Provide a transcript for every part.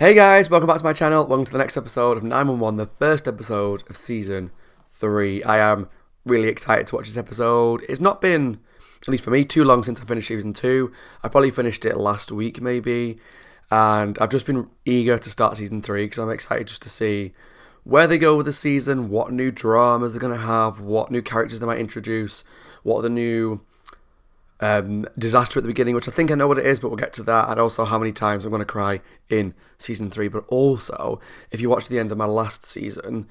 Hey guys, welcome back to my channel. Welcome to the next episode of 911, the first episode of Season 3. I am really excited to watch this episode. It's not been, at least for me, too long since I finished Season 2. I probably finished it last week maybe. And I've just been eager to start Season 3 because I'm excited just to see where they go with the season, what new dramas they're going to have, what new characters they might introduce, what are the new disaster at the beginning, which I think I know what it is, but we'll get to that, and also how many times I'm going to cry in Season 3, but also, if you watch the end of my last season,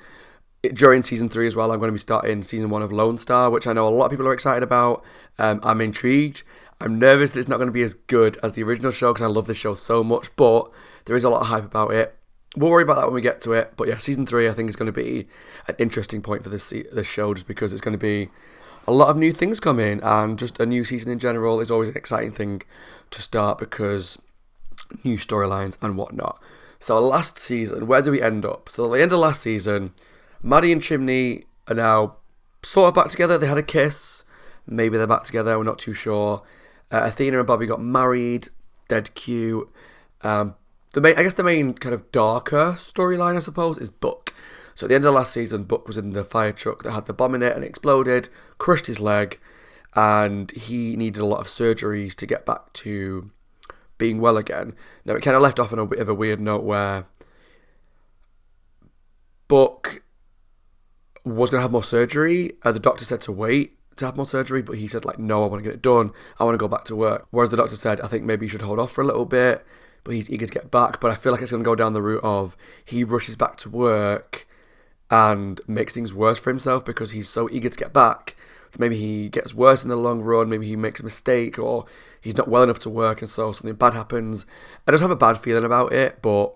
during Season 3 as well, I'm going to be starting Season 1 of Lone Star, which I know a lot of people are excited about. I'm intrigued. I'm nervous that it's not going to be as good as the original show, because I love this show so much, but there is a lot of hype about it. We'll worry about that when we get to it, but yeah, Season 3 I think is going to be an interesting point for this show, just because it's going to be a lot of new things come in, and just a new season in general is always an exciting thing to start because new storylines and whatnot. So last season, where do we end up? So at the end of last season, Maddie and Chimney are now sort of back together. They had a kiss. Maybe they're back together. We're not too sure. Athena and Bobby got married. Dead cute. I guess the main kind of darker storyline, I suppose, is Buck. So at the end of last season, Buck was in the fire truck that had the bomb in it and it exploded, crushed his leg, and he needed a lot of surgeries to get back to being well again. Now, it kind of left off on a bit of a weird note where Buck was going to have more surgery. The doctor said to wait to have more surgery, but he said, like, no, I want to get it done. I want to go back to work. Whereas the doctor said, I think maybe you should hold off for a little bit, but he's eager to get back. But I feel like it's going to go down the route of he rushes back to work and makes things worse for himself because he's so eager to get back. Maybe he gets worse in the long run, maybe he makes a mistake, or he's not well enough to work, and so something bad happens. I just have a bad feeling about it, but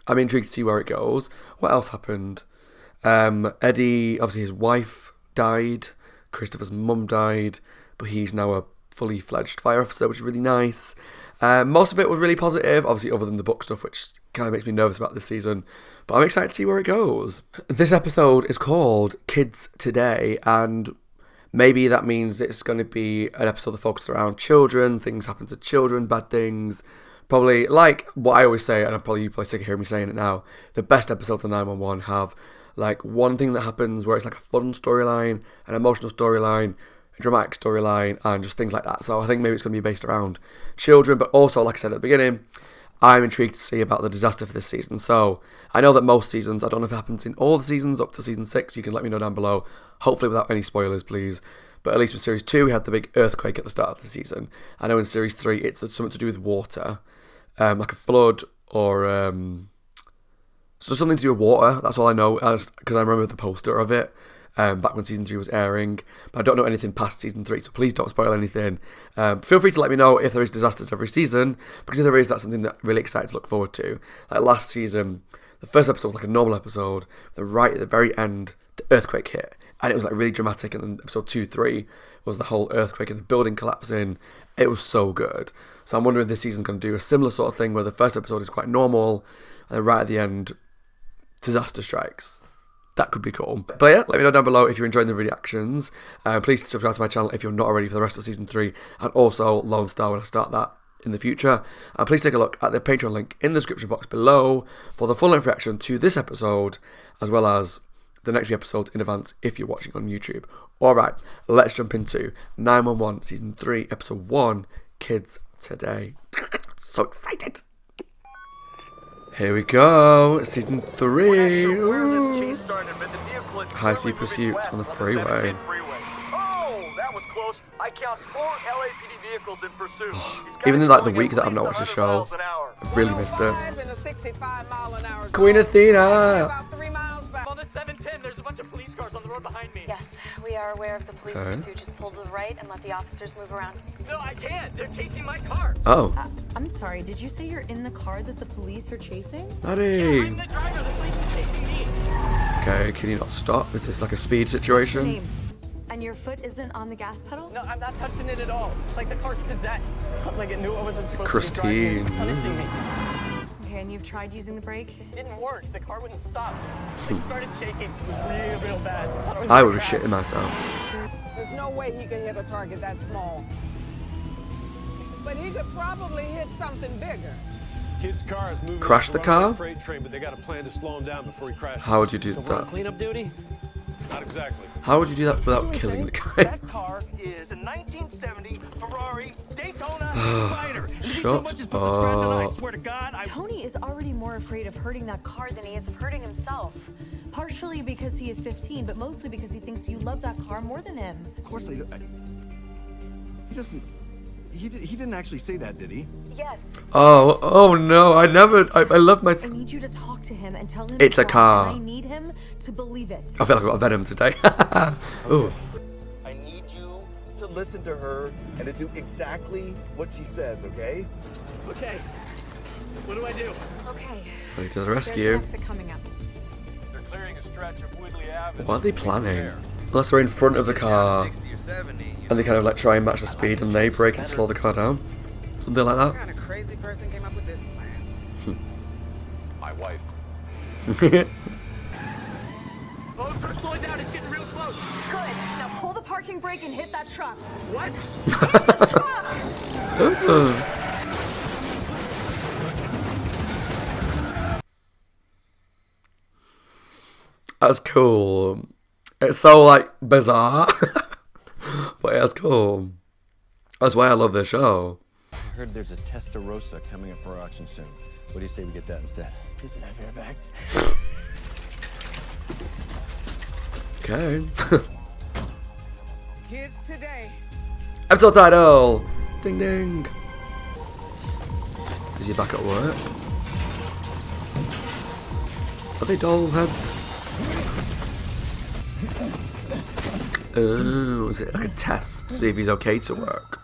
I'm intrigued to see where it goes. What else happened? Eddie, obviously his wife died, Christopher's mum died, but he's now a fully fledged fire officer, which is really nice. Most of it was really positive, obviously other than the book stuff, which kind of makes me nervous about this season. But I'm excited to see where it goes. This episode is called Kids Today, and maybe that means it's going to be an episode that focuses around children, things happen to children, bad things. Probably, like what I always say, and you're probably sick of hearing me saying it now, the best episodes of 911 have like one thing that happens where it's like a fun storyline, an emotional storyline, dramatic storyline, and just things like that. So I think maybe it's going to be based around children, but also, like I said at the beginning, I'm intrigued to see about the disaster for this season. So I know that most seasons, I don't know if it happens in all the seasons up to season 6, you can let me know down below, hopefully without any spoilers please, but at least with series 2 we had the big earthquake at the start of the season. I know in series 3 it's something to do with water, like a flood, or so something to do with water. That's all I know, because I remember the poster of it back when season 3 was airing, but I don't know anything past season 3, so please don't spoil anything. Feel free to let me know if there is disasters every season, because if there is, that's something that I'm really excited to look forward to. Like last season, the first episode was like a normal episode, then right at the very end, the earthquake hit, and it was like really dramatic, and then episode 2, 3 was the whole earthquake and the building collapsing. It was so good. So I'm wondering if this season's going to do a similar sort of thing, where the first episode is quite normal, and then right at the end, disaster strikes. That could be cool. But yeah, let me know down below if you're enjoying the reactions. Please subscribe to my channel if you're not already for the rest of Season 3, and also Lone Star when I start that in the future. And please take a look at the Patreon link in the description box below for the full-length reaction to this episode, as well as the next few episodes in advance if you're watching on YouTube. Alright, let's jump into 911 Season 3, Episode 1, Kids Today. So excited! Here we go, Season 3. High-speed pursuit on the freeway. Oh, that was close. I count 4 LAPD vehicles in pursuit. Even in like the week that I've not watched the show, I've really missed it. Queen Athena! On the 710, there's a bunch of police cars on the road behind me. Yes, we are aware of the police pursuit. Just pull to the right and let the officers move around. No, I can't. They're chasing my car. Oh. I'm sorry, did you say you're in the car that the police are chasing? Maddie! I'm the driver. The police are chasing me. Okay, can you not stop? Is this like a speed situation? And your foot isn't on the gas pedal? No, I'm not touching it at all. It's like the car's possessed. Like it knew I wasn't supposed Christine. to be driving. It's punishing me. Okay, and you've tried using the brake? It didn't work. The car wouldn't stop. It started shaking. It was real bad. I would be shitting myself. There's no way he could hit a target that small. But he could probably hit something bigger. Kid's car is moving. Crash the car? Freight train, but they got a plan to slow him down before he crashes. How would you do So we're on that? cleanup duty? Not exactly. How would you do that without killing the guy? That car is a 1970 Ferrari Daytona Spider. Shut up. Swear to God, Tony is already more afraid of hurting that car than he is of hurting himself. Partially because he is 15, but mostly because he thinks you love that car more than him. Of course he doesn't. He didn't actually say that, did he? Yes. Oh no, I love my... I need you to talk to him and tell him It's a wrong, car. and I need him to believe it. I feel like I've got Venom today. Ooh. I need you to listen to her and to do exactly what she says, okay? Okay. What do I do? Okay. Ready to the There's rescue. an exit coming up. they're clearing a stretch of Woodley Avenue. What are they planning? Unless they're in front of the car 60 or 70. and they kind of like try and match the speed and they brake and slow the car down. Something like What kind of crazy person came up with this plan? My wife. that. Folks, we're slowing down. It's getting real close. Good. Now pull the parking brake and hit that truck. What? That's cool. It's so like bizarre, but it's cool. That's why I love this show. I heard there's a Testarossa coming up for auction soon. What do you say we get that instead? Does it have airbags? Okay. Kids today. Episode title. Ding ding. Is he back at work? Are they doll heads? Oh, is it like a test to see if he's okay to work?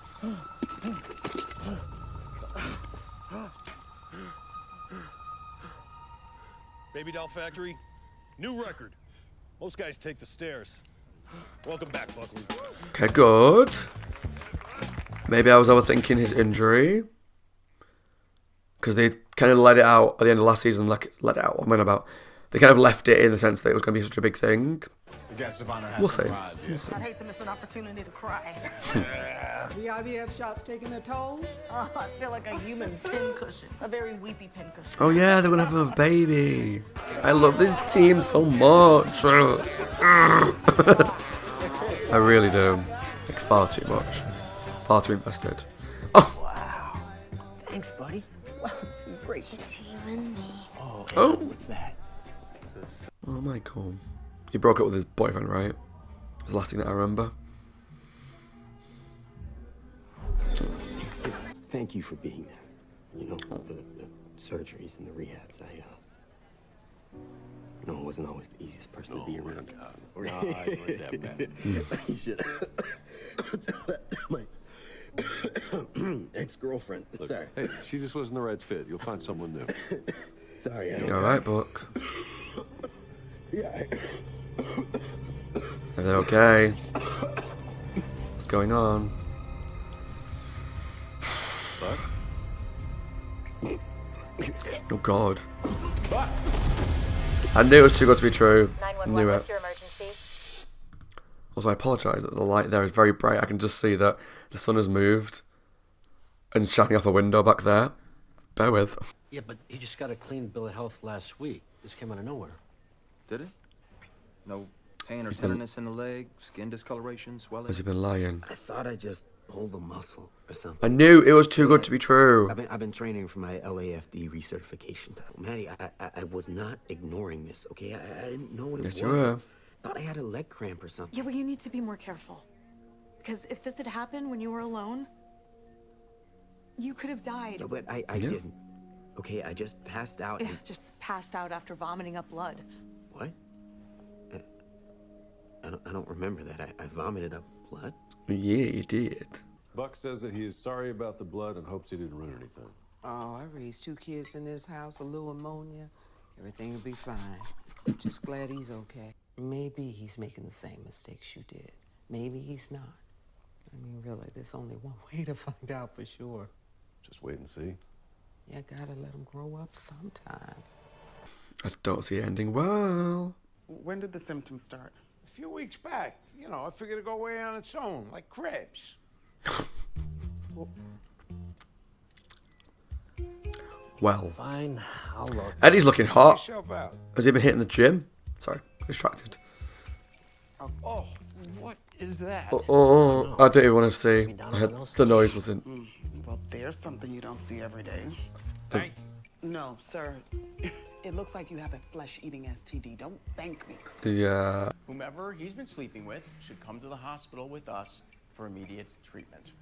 Baby doll factory, new record. Most guys take the stairs. Welcome back, Buckley. Okay, good. Maybe I was overthinking his injury. Because they kind of let it out at the end of last season. Like, let it out, what am I about? They kind of left it in the sense that it was going to be such a big thing. We'll see. We'll see. I'd hate to miss an opportunity to cry. The IVF shot's taking a toll. Oh, I feel like a human pincushion. A very weepy pincushion. Oh yeah, they're going to have a baby. I love this team so much. I really do. Like, far too much. Far too invested. Oh! Wow. Thanks, buddy. Wow, this is great. It's you and me. Oh! What's that? Oh, Michael. He broke up with his boyfriend, right? That's the last thing that I remember. Thank you for being there. You know, the surgeries and the rehabs. You know, I wasn't always the easiest person to be around. No, I weren't that bad. You should tell that to my ex-girlfriend. Look, Sorry. hey, she just wasn't the right fit. You'll find someone new. Sorry. Alright, Buck. Yeah. Are they okay? What's going on? Buck? Oh god. I knew it was too good to be true. I 911, knew it. what's your emergency? Also, I apologise that the light there is very bright. I can just see that the sun has moved and it's shining off a window back there. Bear with. Yeah, but he just got a clean bill of health last week. This came out of nowhere. Did it? No pain or He's been- tenderness in the leg, skin discoloration, swelling? Has he been lying? I thought I just pulled a muscle or something. I knew it was too good to be true. I've been training for my LAFD recertification. Maddie, I was not ignoring this, okay? I didn't know what it Yes, was. you were. I thought I had a leg cramp or something. Yeah, well, you need to be more careful. Because if this had happened when you were alone, you could have died. No, but I Yeah. didn't. Okay, I just passed out Yeah, and... just passed out after vomiting up blood. What? I don't remember that. I vomited up blood. Yeah, you did. Buck says that he is sorry about the blood and hopes he didn't ruin anything. Oh, I raised 2 kids in this house, a little ammonia. Everything will be fine. Just glad he's okay. Maybe he's making the same mistakes you did. Maybe he's not. I mean, really, there's only one way to find out for sure. Just wait and see. You gotta let him grow up sometime. I don't see it ending well. When did the symptoms start? A few weeks back. You know, I figured it'd go away on its own, like crabs. well. Fine, I'll look. Eddie's looking hot. Yourself out. Has he been hitting the gym? Sorry, distracted. Oh, what is that? I didn't want to see. I had, the noise wasn't. Well, there's something you don't see every day. Thank No, sir. It looks like you have a flesh-eating STD. Don't thank me. Yeah. Whomever he's been sleeping with should come to the hospital with us for immediate treatment.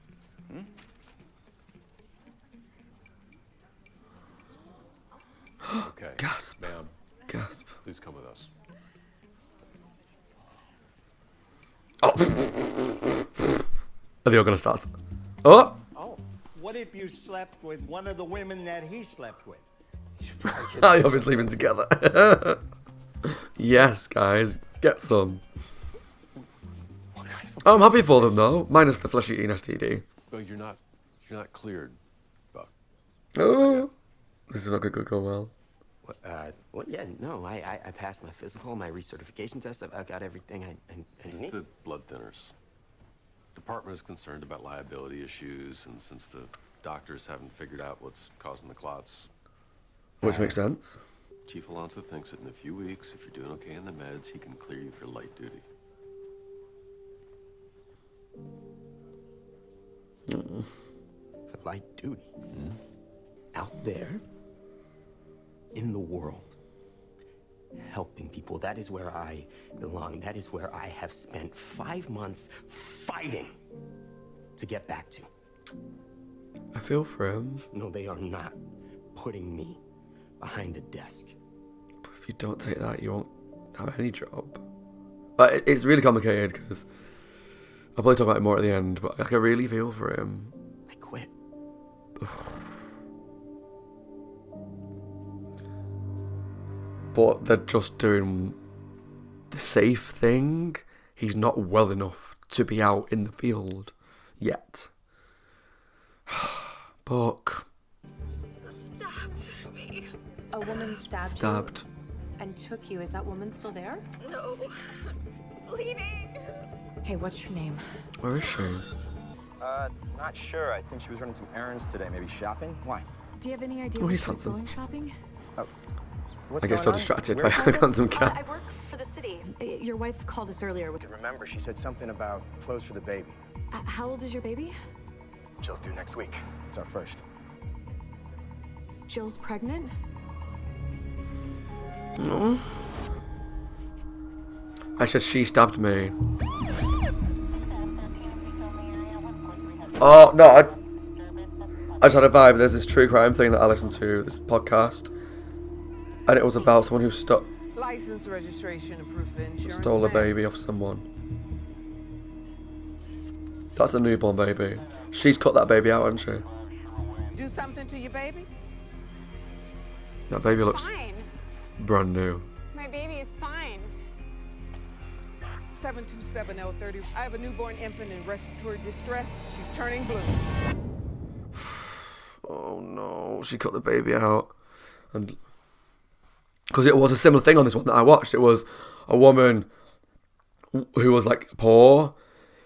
Okay. Gasp. Ma'am. Gasp. Please come with us. Oh. Are they all gonna start? Oh. Oh, what if you slept with one of the women that he slept with? You've been sleeping together. Yes, guys, get some. I'm happy for them though, minus the flesh-eating STD. Well, you're not cleared, Buck. Oh, this is not gonna go well. Well, yeah, no, I passed my physical, my recertification test. I've got everything I It's need. the blood thinners. Department is concerned about liability issues, and since the doctors haven't figured out what's causing the clots, Which makes sense. Chief Alonso thinks that in a few weeks, if you're doing okay in the meds, he can clear you for light duty. For light duty. Out there, in the world, helping people. That is where I belong. That is where I have spent 5 months fighting to get back to. I feel for him. No, they are not putting me behind a desk. But if you don't take that, you won't have any job. But it's really complicated because I'll probably talk about it more at the end. But like, I really feel for him. I quit. But they're just doing the safe thing. He's not well enough to be out in the field yet. Buck. A woman stabbed you and took you. Is that woman still there? No. Bleeding. Okay, what's your name? Where is she? Not sure. I think she was running some errands today. Maybe shopping? Why? Do you have any idea Oh, where he's she's handsome. going shopping? What's I get going so on? distracted Where- by Quantum Cat. I work for the city. Your wife called us earlier. Remember, she said something about clothes for the baby. How old is your baby? Jill's due next week. It's our first. Jill's pregnant? No. I said she stabbed me. Oh no! I just had a vibe. There's this true crime thing that I listened to, this podcast, and it was about someone who License, registration, and proof of insurance. stole a ma'am. baby off someone. That's a newborn baby. She's cut that baby out, hasn't she? Do something to your baby? That baby looks Fine. brand new. My baby is fine. 727L30. I have a newborn infant in respiratory distress. She's turning blue. Oh no, she cut the baby out. And because it was a similar thing on this one that I watched. It was a woman who was like poor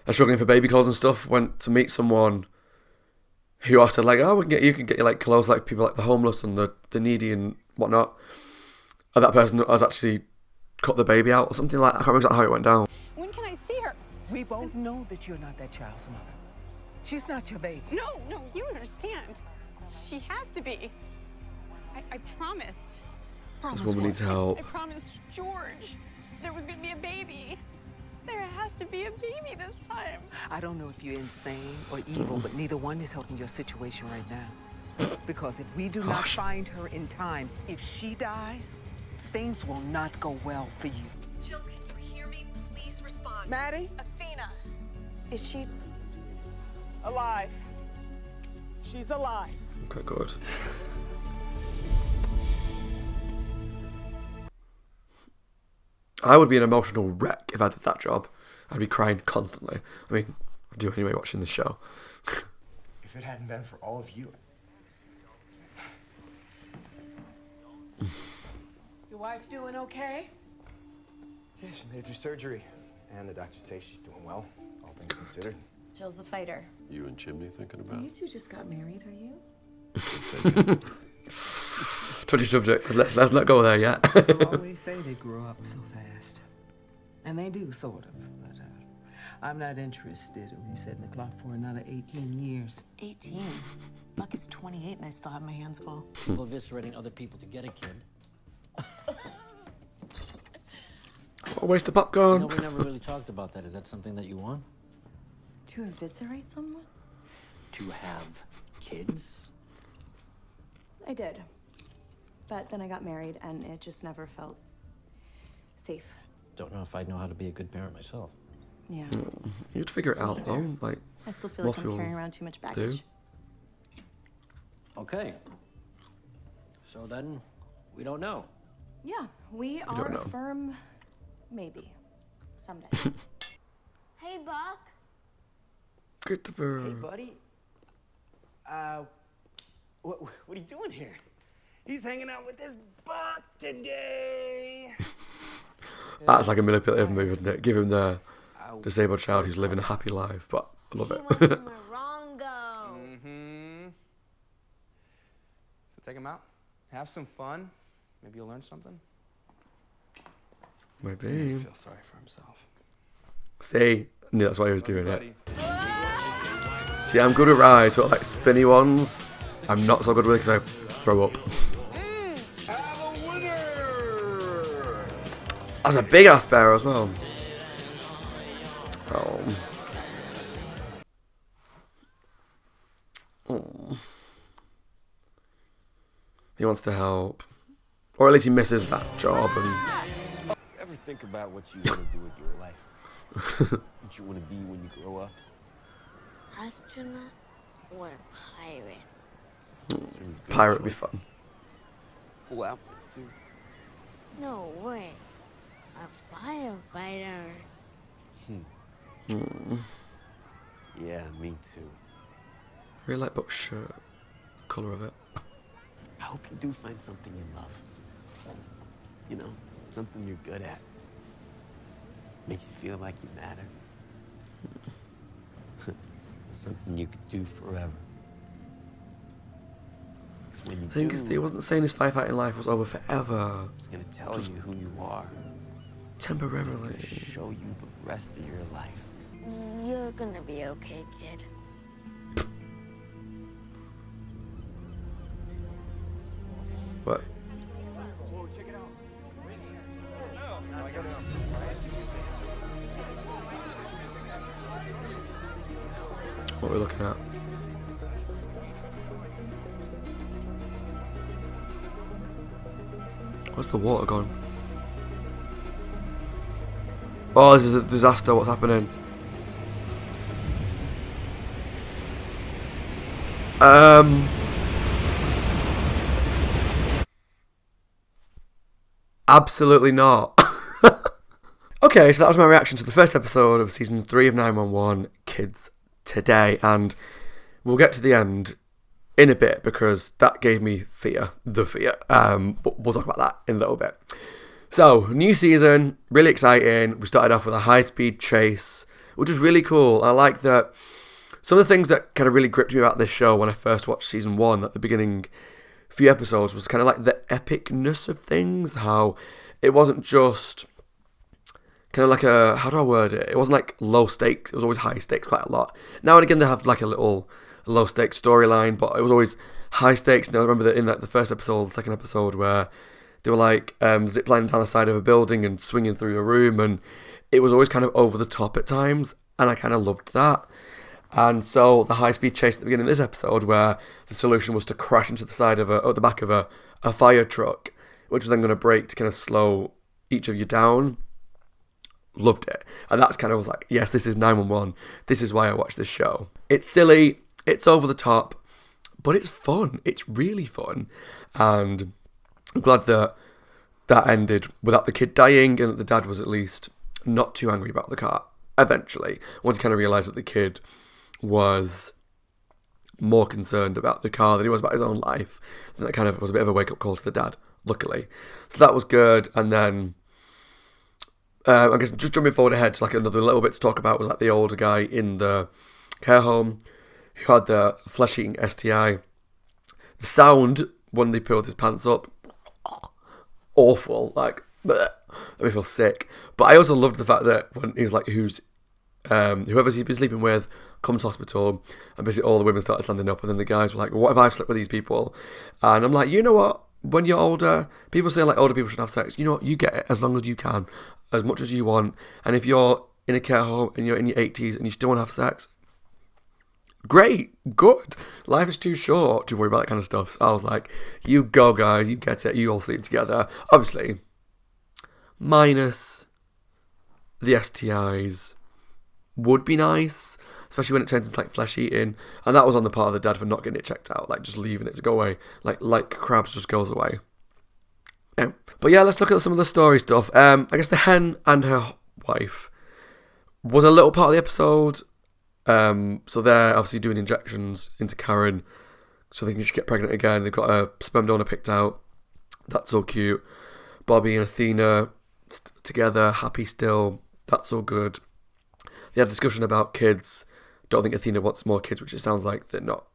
and struggling for baby clothes and stuff, went to meet someone who asked her like, oh, you can get you like clothes like people like the homeless and the needy and whatnot. And that person has actually cut the baby out or something like that. I can't remember exactly how it went down. When can I see her? We both know that you're not that child's mother. She's not your baby. No, you don't understand. She has to be. I promised. This woman needs help. I promised George there was gonna be a baby. There has to be a baby this time. I don't know if you're insane or evil, but neither one is helping your situation right now. Because if we do not find her in time, if she dies, things will not go well for you. Jill, can you hear me? Please respond. Maddie? Athena. Is she... Alive. She's alive. Okay, good. I would be an emotional wreck if I did that job. I'd be crying constantly. I mean, I do anyway watching this show. If it hadn't been for all of you. Your wife doing okay? Yeah, she made it through surgery. And the doctors say she's doing well, all things considered. Jill's a fighter. You and Chimney thinking about You two just got married, are you? touchy subject. Let's not go there yet. People always say they grow up so fast. And they do, sort of. But I'm not interested in resetting the clock for another 18 years. 18? Buck is 28 and I still have my hands full. People eviscerating other people to get a kid. What a waste of popcorn. You know, we never really talked about that. Is that something that you want? To eviscerate someone? To have kids? I did. But then I got married and it just never felt safe. Don't know if I'd know how to be a good parent myself. Yeah. You'd figure it out though. Like, I still feel like I'm carrying around too much baggage. Okay. So then, we don't know. Yeah, we don't are know. a firm maybe. Someday. Hey, Buck. Christopher. Hey, buddy. What are you doing here? He's hanging out with his Buck today. That's like a manipulative move, isn't it? Give him the disabled child who's living a happy life, but I love it. Mm-hmm. So take him out. Have some fun. Maybe you'll learn something. Maybe. Feel sorry for himself. See, I knew that's why he was doing it. See, I'm good with rides, but like spinny ones, I'm not so good with because I throw up. That's a big ass bear as well. Oh. Oh. He wants to help. Or at least he misses that job and Ever think about what you want to do with your life? What you want to be when you grow up? Astronaut or pirate? pirate would be fun. Cool outfits too. No way. A firefighter. Yeah, me too. Really like Buck's shirt. Colour of it. I hope you do find something you love. You know, something you're good at. Makes you feel like you matter. Something you could do forever. 'Cause when you The thing is, he wasn't saying his firefighting life was over forever. It's gonna tell you who you are. Temporarily. It's gonna show you the rest of your life. You're gonna be okay, kid. What? What are we looking at? Where's the water gone? Oh, this is a disaster. What's happening? Absolutely not. Okay, so that was my reaction to the first episode of season 3 of 911 Kids Today, and we'll get to the end in a bit because that gave me fear, but we'll talk about that in a little bit. So, new season, really exciting. We started off with a high-speed chase, which was really cool. I like that some of the things that kind of really gripped me about this show when I first watched season 1 at the beginning few episodes was kind of like the epicness of things, how it wasn't just kind of like a, how do I word it? It wasn't like low stakes, it was always high stakes quite a lot. Now and again they have like a little low stakes storyline, but it was always high stakes. And I remember that in like the first episode, the second episode, where they were like ziplining down the side of a building and swinging through a room, and it was always kind of over the top at times, and I kind of loved that. And so the high-speed chase at the beginning of this episode, where the solution was to crash into the side of the back of a fire truck, which was then going to brake to kind of slow each of you down. Loved it. And that's kind of was like, yes, this is 911. This is why I watch this show. It's silly, it's over the top, but it's fun. It's really fun. And I'm glad that that ended without the kid dying, and that the dad was at least not too angry about the car eventually, once he kind of realised that the kid was more concerned about the car than he was about his own life. And that kind of was a bit of a wake-up call to the dad, luckily. So that was good. And then I guess just jumping forward ahead to like another little bit to talk about was like the older guy in the care home who had the flesh-eating STI. The sound when they pulled his pants up awful. Like, bleh, made me feel sick. But I also loved the fact that when he's like, whoever he's been sleeping with comes to hospital, and basically all the women started standing up, and then the guys were like, what if I've slept with these people? And I'm like, you know what? When you're older, people say like older people should have sex. You know what? You get it as long as you can, as much as you want. And if you're in a care home and you're in your 80s and you still want to have sex, great, good. Life is too short to worry about that kind of stuff. So I was like, you go, guys, you get it. You all sleep together. Obviously, minus the STIs would be nice, especially when it turns into like flesh eating, and that was on the part of the dad for not getting it checked out, like just leaving it to go away, like crabs just goes away. Yeah. But yeah, let's look at some of the story stuff. I guess the hen and her wife was a little part of the episode. So they're obviously doing injections into Karen so they can just get pregnant again. They've got a sperm donor picked out. That's all cute. Bobby and Athena together, happy still. That's all good. They had a discussion about kids. Don't think Athena wants more kids, which it sounds like they're not.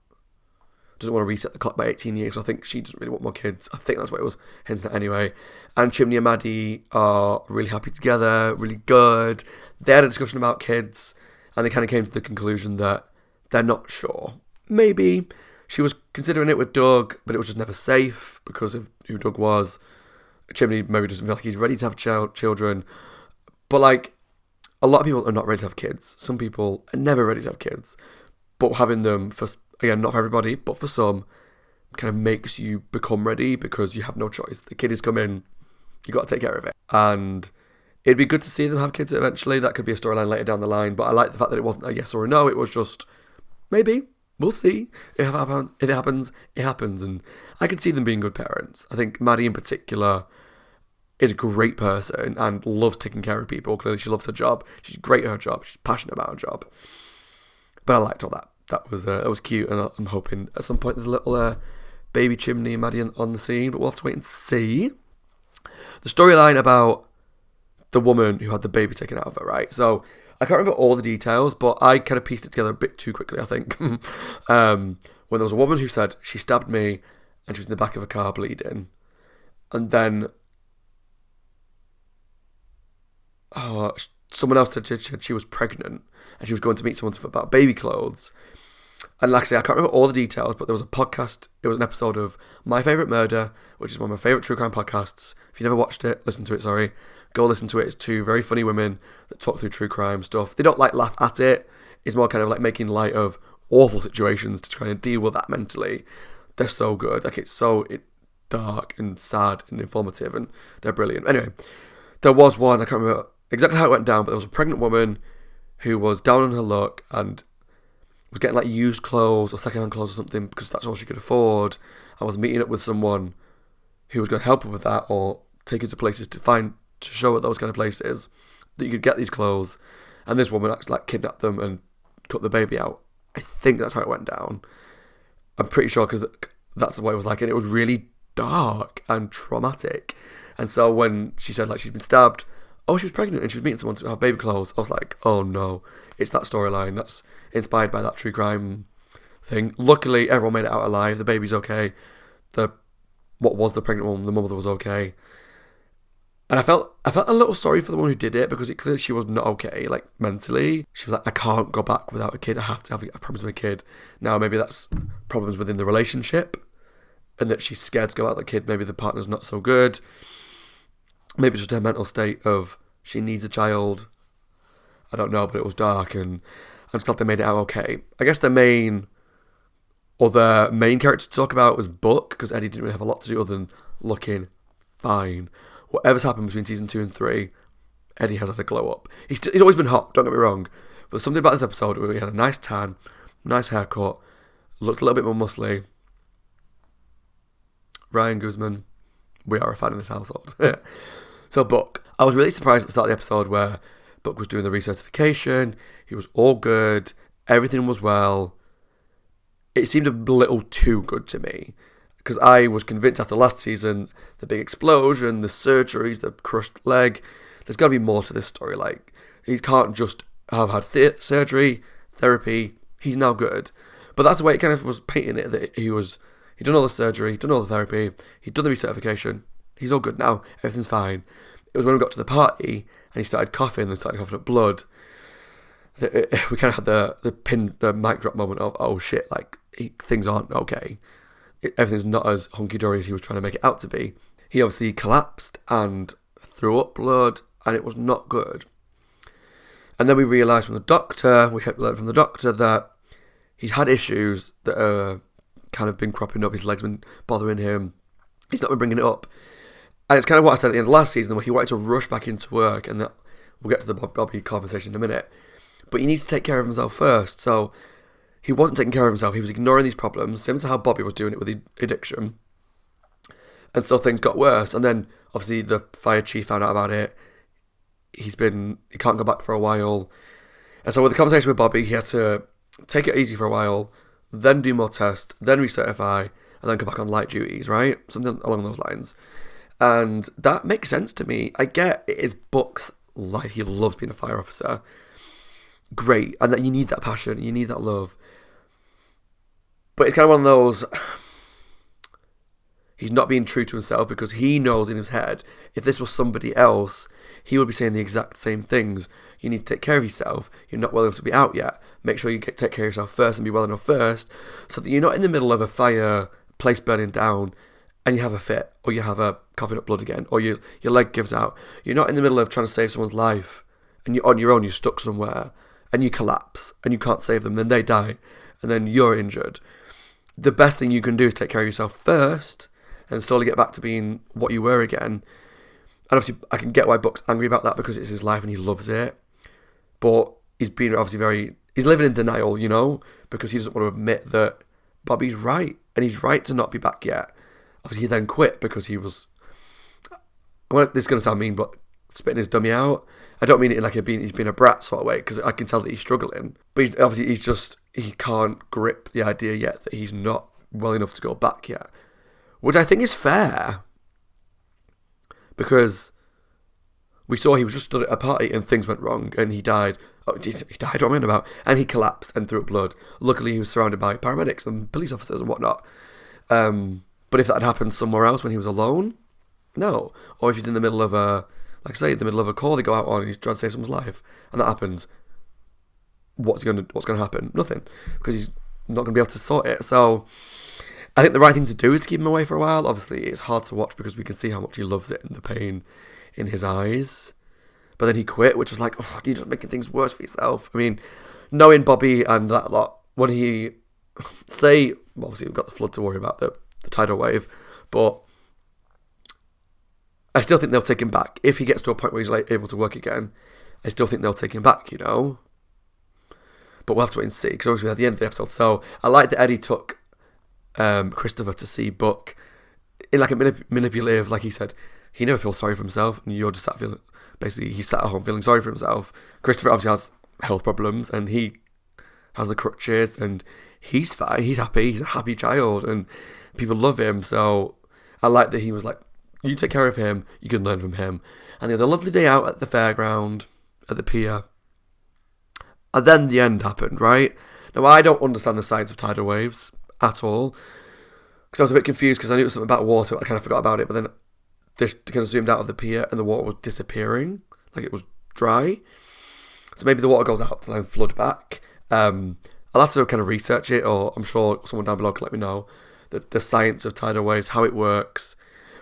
Doesn't want to reset the clock by 18 years. So I think she doesn't really want more kids. I think that's what it was hinting at anyway. And Chimney and Maddie are really happy together, really good. They had a discussion about kids, and they kind of came to the conclusion that they're not sure. Maybe she was considering it with Doug, but it was just never safe because of who Doug was. Chimney maybe doesn't feel like he's ready to have children. But like, a lot of people are not ready to have kids. Some people are never ready to have kids. But having them, for again, not for everybody, but for some, kind of makes you become ready because you have no choice. The kid is coming, you got to take care of it. And it'd be good to see them have kids eventually. That could be a storyline later down the line. But I like the fact that it wasn't a yes or a no. It was just, maybe, we'll see. If it happens, it happens. And I could see them being good parents. I think Maddie in particular is a great person and loves taking care of people. Clearly she loves her job. She's great at her job. She's passionate about her job. But I liked all that. That was cute, and I'm hoping at some point there's a little baby Chimney and Maddie on the scene, but we'll have to wait and see. The storyline about the woman who had the baby taken out of her, right? So I can't remember all the details, but I kind of pieced it together a bit too quickly, I think. When there was a woman who said, she stabbed me and she was in the back of a car bleeding. And then someone else said she was pregnant and she was going to meet someone about baby clothes. And like I say, I can't remember all the details, but there was a podcast. It was an episode of My Favourite Murder, which is one of my favourite true crime podcasts. If you never watched it, listen to it, sorry. Go listen to it. It's two very funny women that talk through true crime stuff. They don't like laugh at it. It's more kind of like making light of awful situations to try and deal with that mentally. They're so good. Like it's so dark and sad and informative, and they're brilliant. Anyway, there was one, I can't remember exactly how it went down, but there was a pregnant woman who was down on her luck and was getting like used clothes or second-hand clothes or something because that's all she could afford. I was meeting up with someone who was going to help her with that or take her to places to show her those kind of places that you could get these clothes. And this woman actually like kidnapped them and cut the baby out. I think that's how it went down. I'm pretty sure because that's the way it was like, and it was really dark and traumatic. And so when she said like she'd been stabbed, oh, she was pregnant and she was meeting someone to have baby clothes, I was like, oh no, it's that storyline that's inspired by that true crime thing. Luckily, everyone made it out alive. The baby's okay. What was the pregnant woman, the mother was okay. And I felt a little sorry for the one who did it because clearly she was not okay, like mentally. She was like, I can't go back without a kid. I have to have problems with a kid. Now maybe that's problems within the relationship and that she's scared to go out with the kid. Maybe the partner's not so good. Maybe it's just her mental state of she needs a child. I don't know, but it was dark and I'm just glad they made it out okay. I guess the main character to talk about was Buck because Eddie didn't really have a lot to do other than looking fine. Whatever's happened between season 2 and 3, Eddie has had a glow up. He's always been hot, don't get me wrong. But something about this episode where he had a nice tan, nice haircut, looked a little bit more muscly. Ryan Guzman, we are a fan in this household. So Buck, I was really surprised at the start of the episode where Buck was doing the recertification. He was all good. Everything was well. It seemed a little too good to me. Because I was convinced after last season, the big explosion, the surgeries, the crushed leg, there's got to be more to this story. Like, he can't just have had surgery, therapy, he's now good. But that's the way it kind of was painting it, that he'd done all the surgery, done all the therapy, he'd done the recertification, He's all good now. Everything's fine. It was when we got to the party and he started coughing and started coughing up blood. We kind of had the mic drop moment of, oh shit, like things aren't okay. Everything's not as hunky-dory as he was trying to make it out to be. He obviously collapsed and threw up blood, and it was not good. And then we realised from the doctor, we had learned from the doctor that he's had issues that are kind of been cropping up. His legs been bothering him. He's not been bringing it up. And it's kind of what I said at the end of last season, where he wanted to rush back into work, and that we'll get to the Bobby conversation in a minute. But he needs to take care of himself first. So he wasn't taking care of himself. He was ignoring these problems, similar to how Bobby was doing it with the addiction. And so things got worse. And then, obviously, the fire chief found out about it. He can't go back for a while. And so with the conversation with Bobby, he had to take it easy for a while, then do more tests, then recertify, and then come back on light duties, right? Something along those lines. And that makes sense to me. I get it is Buck's life. He loves being a fire officer. Great. And that you need that passion. You need that love. But it's kind of one of those... He's not being true to himself because he knows in his head, if this was somebody else, he would be saying the exact same things. You need to take care of yourself. You're not well enough to be out yet. Make sure you take care of yourself first and be well enough first so that you're not in the middle of a fire, place burning down, and you have a fit, or you have a coughing up blood again, or your leg gives out. You're not in the middle of trying to save someone's life, and you're on your own, you're stuck somewhere, and you collapse, and you can't save them, then they die, and then you're injured. The best thing you can do is take care of yourself first, and slowly get back to being what you were again. And obviously, I can get why Buck's angry about that because it's his life and he loves it. But he's been obviously he's living in denial, you know, because he doesn't want to admit that Bobby's right. And he's right to not be back yet. Obviously, he then quit because he was, well, this is going to sound mean, but spitting his dummy out. I don't mean it in like he's been a brat sort of way, because I can tell that he's struggling. But he can't grip the idea yet that he's not well enough to go back yet. Which I think is fair. Because we saw he was just stood at a party and things went wrong and he died. Oh, he died, what am I on about? And he collapsed and threw up blood. Luckily, he was surrounded by paramedics and police officers and whatnot. But if that had happened somewhere else when he was alone, no. Or if he's in the middle of in the middle of a call they go out on and he's trying to save someone's life and that happens, what's going to happen? Nothing. Because he's not going to be able to sort it. So I think the right thing to do is to keep him away for a while. Obviously, it's hard to watch because we can see how much he loves it and the pain in his eyes. But then he quit, which was like, oh, you're just making things worse for yourself. I mean, knowing Bobby and that lot, when obviously we've got the flood to worry about, the tidal wave, but I still think they'll take him back. If he gets to a point where he's able to work again, I still think they'll take him back, you know? But we'll have to wait and see, because obviously we're at the end of the episode. So I like that Eddie took Christopher to see Buck in like a manipulative, like he said, he never feels sorry for himself, and you're just he's sat at home feeling sorry for himself. Christopher obviously has health problems, and he has the crutches, and he's fine, he's happy, he's a happy child, and people love him. So I like that he was like, you take care of him, you can learn from him. And they had a lovely day out at the fairground, at the pier, and then the end happened, right? Now I don't understand the science of tidal waves at all, because I was a bit confused because I knew it was something about water, but I kind of forgot about it. But then they kind of zoomed out of the pier and the water was disappearing, like it was dry. So maybe the water goes out to then flood back. I'll have to kind of research it, or I'm sure someone down below can let me know the science of tidal waves, how it works.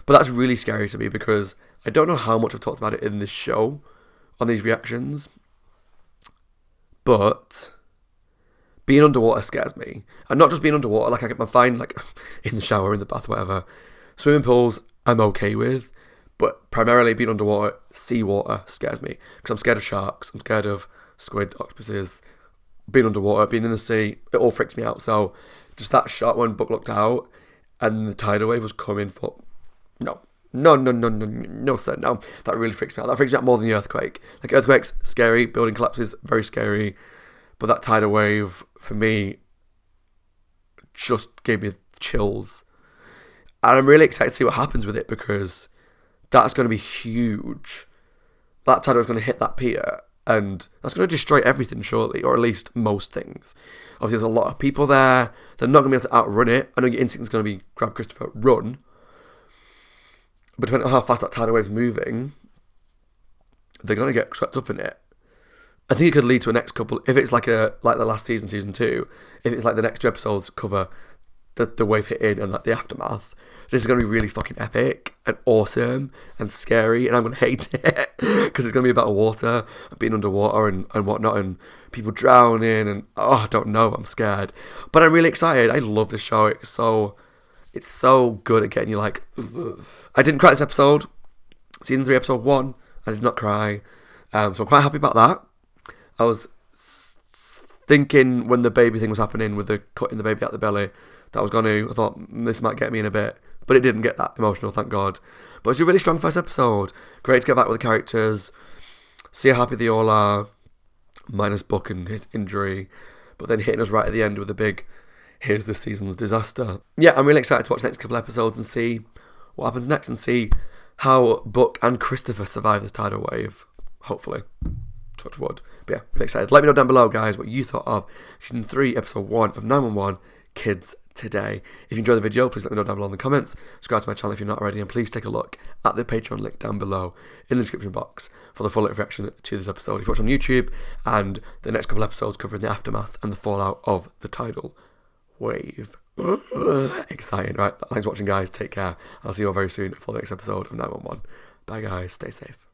But that's really scary to me because I don't know how much I've talked about it in this show on these reactions, but being underwater scares me. And not just being underwater, like I'm fine, like in the shower, in the bath, whatever. Swimming pools, I'm okay with. But primarily being underwater, seawater scares me. Because I'm scared of sharks, I'm scared of squid, octopuses. Being underwater, being in the sea, it all freaks me out. So just that shot when Buck looked out and the tidal wave was coming for... No, sir, no. That really freaks me out. That freaks me out more than the earthquake. Like, earthquakes, scary. Building collapses, very scary. But that tidal wave, for me, just gave me chills. And I'm really excited to see what happens with it, because that's going to be huge. That tidal wave is going to hit that pier, and that's going to destroy everything, surely, or at least most things. Obviously, there's a lot of people there. They're not going to be able to outrun it. I know your instinct is going to be, grab Christopher, run. But depending on how fast that tidal wave's moving, they're going to get swept up in it. I think it could lead to a next couple, if it's like the last season, season 2, if it's like the next 2 episodes cover the wave hitting and like the aftermath, this is going to be really fucking epic and awesome and scary, and I'm going to hate it because it's going to be about water, being underwater and whatnot, and people drowning, and I don't know, I'm scared. But I'm really excited. I love this show. It's so good at getting you like, ugh. I didn't cry this episode. Season 3, episode 1, I did not cry. So I'm quite happy about that. I was thinking when the baby thing was happening with the cutting the baby out the belly, that was going to, I thought, this might get me in a bit. But it didn't get that emotional, thank God. But it's a really strong first episode. Great to get back with the characters. See how happy they all are. Minus Buck and his injury. But then hitting us right at the end with a big, here's this season's disaster. Yeah, I'm really excited to watch the next couple episodes and see what happens next, and see how Buck and Christopher survive this tidal wave. Hopefully. Touch wood. But yeah, really excited. Let me know down below, guys, what you thought of Season 3, Episode 1 of 911 Kids Today. If you enjoyed the video, please let me know down below in the comments. Subscribe to my channel if you're not already, and please take a look at the Patreon link down below in the description box for the full reaction to this episode. If you watch on YouTube, and the next couple episodes covering the aftermath and the fallout of the tidal wave. Exciting. Right, thanks for watching, guys. Take care. I'll see you all very soon for the next episode of 911. Bye, guys. Stay safe.